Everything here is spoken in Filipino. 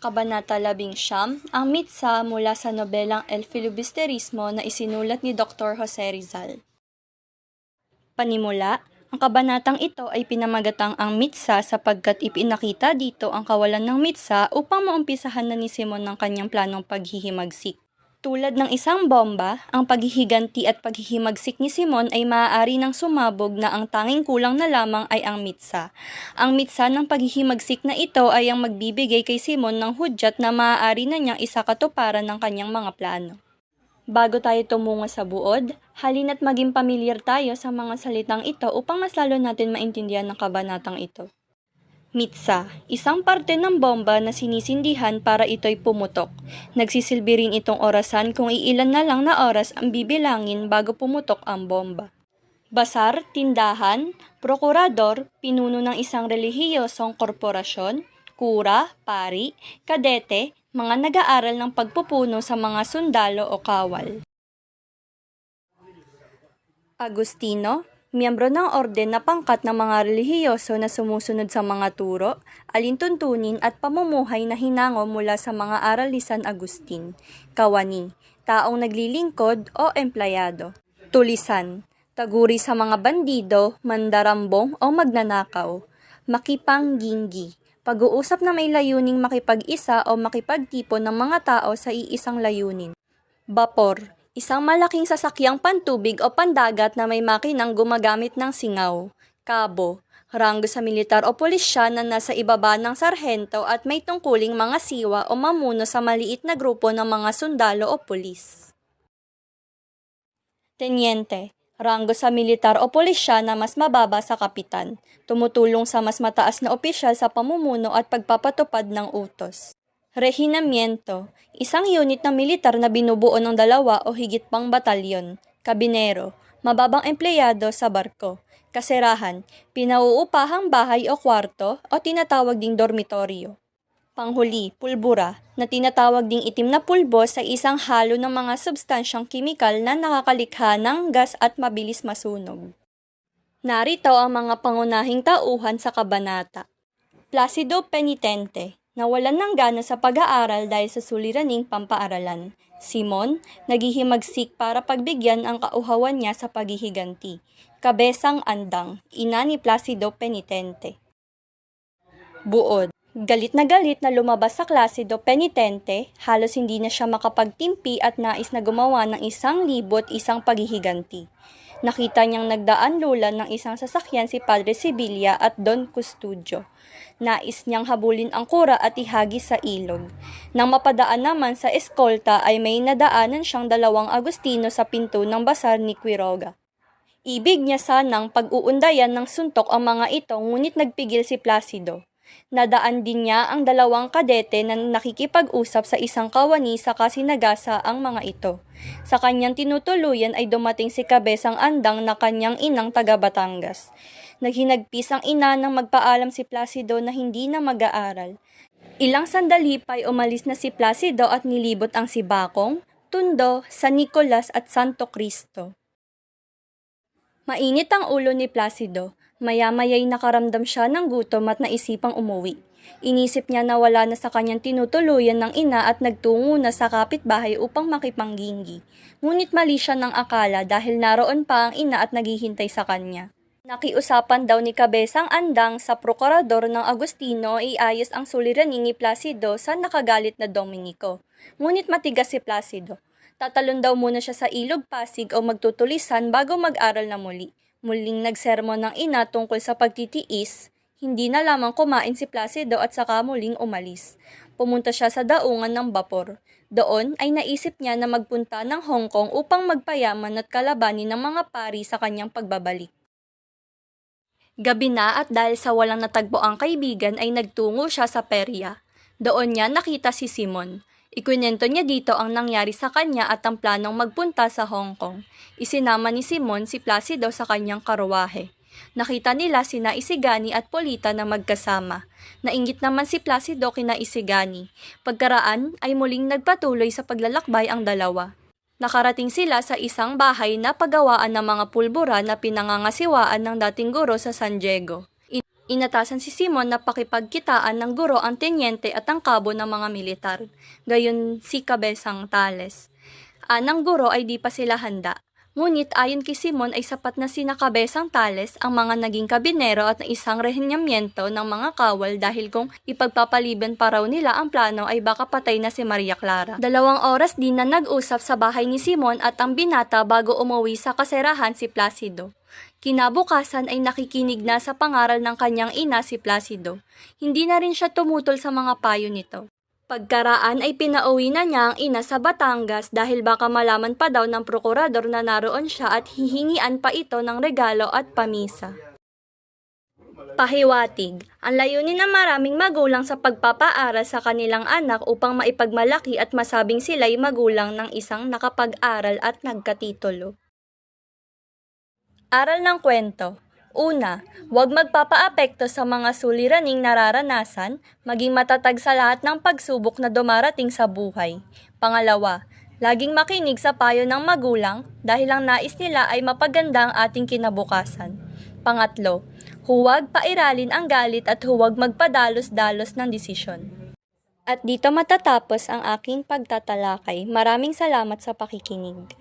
Kabanata 19, ang mitsa mula sa nobelang El Filibusterismo na isinulat ni Dr. Jose Rizal. Panimula, ang kabanatang ito ay pinamagatang ang mitsa sapagkat ipinakita dito ang kawalan ng mitsa upang maumpisahan na ni Simon ng kanyang planong paghihimagsik. Tulad ng isang bomba, ang paghihiganti at paghihimagsik ni Simon ay maaari nang sumabog na ang tanging kulang na lamang ay ang mitsa. Ang mitsa ng paghihimagsik na ito ay ang magbibigay kay Simon ng hudyat na maaari na niyang isakatuparan ng kanyang mga plano. Bago tayo tumungo sa buod, halina't maging pamilyar tayo sa mga salitang ito upang mas lalo natin maintindihan ang kabanatang ito. Mitsa, isang parte ng bomba na sinisindihan para ito'y pumutok. Nagsisilbi rin itong orasan kung iilan na lang na oras ang bibilangin bago pumutok ang bomba. Basar, tindahan, prokurador, pinuno ng isang relihiyosong korporasyon, kura, pari, kadete, mga nag-aaral ng pagpupuno sa mga sundalo o kawal. Agustino, miyembro ng orden na pangkat ng mga relihiyoso na sumusunod sa mga turo, alintuntunin at pamumuhay na hinango mula sa mga aral ni San Agustin. Kawani, taong naglilingkod o empleyado. Tulisan, taguri sa mga bandido, mandarambong o magnanakaw. Makipangginggi, pag-uusap na may layuning makipag-isa o makipagtipon ng mga tao sa iisang layunin. Bapor, isang malaking sasakyang pantubig o pandagat na may makinang gumagamit ng singaw. Kabo, ranggo sa militar o pulisya na nasa ibaba ng sarhento at may tungkuling mga siwa o mamuno sa maliit na grupo ng mga sundalo o pulis. Tenyente, ranggo sa militar o pulisya na mas mababa sa kapitan, tumutulong sa mas mataas na opisyal sa pamumuno at pagpapatupad ng utos. Rehinamiento, isang unit ng militar na binubuo ng 2 o higit pang batalyon. Kabinero, mababang empleyado sa barko. Kaserahan, pinauupahang bahay o kwarto o tinatawag ding dormitoryo. Panghuli, pulbura, na tinatawag ding itim na pulbo sa isang halo ng mga substansyang kimikal na nakakalikha ng gas at mabilis masunog. Narito ang mga pangunahing tauhan sa kabanata. Placido Penitente, nawalan ng gana sa pag-aaral dahil sa suliraning pampaaralan. Simon, naghihimagsik para pagbigyan ang kauhawan niya sa paghihiganti. Kabesang Andang, ina ni Placido Penitente. Buod, galit na lumabas sa Placido Penitente, halos hindi na siya makapagtimpi at nais na gumawa ng 1,001 paghihiganti. Nakita niyang nagdaan-lulan ng isang sasakyan si Padre Sibilia at Don Custodio. Nais niyang habulin ang kura at ihagis sa ilog. Nang mapadaan naman sa eskolta ay may nadaanan siyang 2 Agustino sa pinto ng basar ni Quiroga. Ibig niya sanang pag-uundayan ng suntok ang mga ito ngunit nagpigil si Placido. Nadaan din niya ang 2 kadete na nakikipag-usap sa isang kawani sa kasinagasa ang mga ito. Sa kanyang tinutuluyan ay dumating si Kabesang Andang na kanyang inang taga Batangas. Naghinagpis ang ina nang magpaalam si Placido na hindi na mag-aaral. Ilang sandali pa'y umalis na si Placido at nilibot ang Sibakong, Tondo, San Nicolas at Santo Cristo. Mainit ang ulo ni Placido. Maya-maya'y nakaramdam siya ng gutom at naisipang umuwi. Inisip niya na wala na sa kanyang tinutuluyan ng ina at nagtungo na sa kapitbahay upang makipangginggi. Ngunit mali siya ng akala dahil naroon pa ang ina at naghihintay sa kanya. Nakiusapan daw ni Kabesang Andang sa prokurador ng Agustino iayos ang suliranin ni Placido sa nakagalit na Dominico. Ngunit matigas si Placido. Tatalon daw muna siya sa ilog Pasig o magtutulisan bago mag-aral na muli. Muling nagsermon ng ina tungkol sa pagtitiis, hindi na lamang kumain si Placido at saka muling umalis. Pumunta siya sa daungan ng bapor. Doon ay naisip niya na magpunta ng Hong Kong upang magpayaman at kalabanin ng mga pari sa kanyang pagbabalik. Gabi na at dahil sa walang natagpo ang kaibigan ay nagtungo siya sa perya. Doon niya nakita si Simon. Ikwinento niya dito ang nangyari sa kanya at ang planong magpunta sa Hong Kong. Isinama ni Simon si Placido sa kanyang karuwahe. Nakita nila sina Isigani at Polita na magkasama. Nainggit naman si Placido kina Isigani. Pagkaraan ay muling nagpatuloy sa paglalakbay ang dalawa. Nakarating sila sa isang bahay na paggawaan ng mga pulbura na pinangangasiwaan ng dating guro sa San Diego. Inatasan si Simon na pakipagkitaan ng guro ang tenyente at ang kabo ng mga militar, gayon si Kabesang Tales. Ng guro ay di pa sila handa. Ngunit ayon kay Simon ay sapat na sina Kabesang Tales ang mga naging kabinero at isang rehinyamyento ng mga kawal dahil kung ipagpapaliban pa raw nila ang plano ay baka patay na si Maria Clara. 2 oras din na nag-usap sa bahay ni Simon at ang binata bago umuwi sa kaserahan si Placido. Kinabukasan ay nakikinig na sa pangaral ng kanyang ina si Placido. Hindi na rin siya tumutol sa mga payo nito. Pagkaraan ay pinauwi na niya ang ina sa Batangas dahil baka malaman pa daw ng prokurador na naroon siya at hihingian pa ito ng regalo at pamisa. Pahiwatig, ang layunin ng maraming magulang sa pagpapaaral sa kanilang anak upang maipagmalaki at masabing sila'y magulang ng isang nakapag-aral at nagkatitulo. Aral ng kwento. Una, huwag magpapaapekto sa mga suliraning nararanasan, maging matatag sa lahat ng pagsubok na dumarating sa buhay. Pangalawa, laging makinig sa payo ng magulang dahil ang nais nila ay mapaganda ang ating kinabukasan. Pangatlo, huwag pairalin ang galit at huwag magpadalos-dalos ng desisyon. At dito matatapos ang aking pagtatalakay. Maraming salamat sa pakikinig.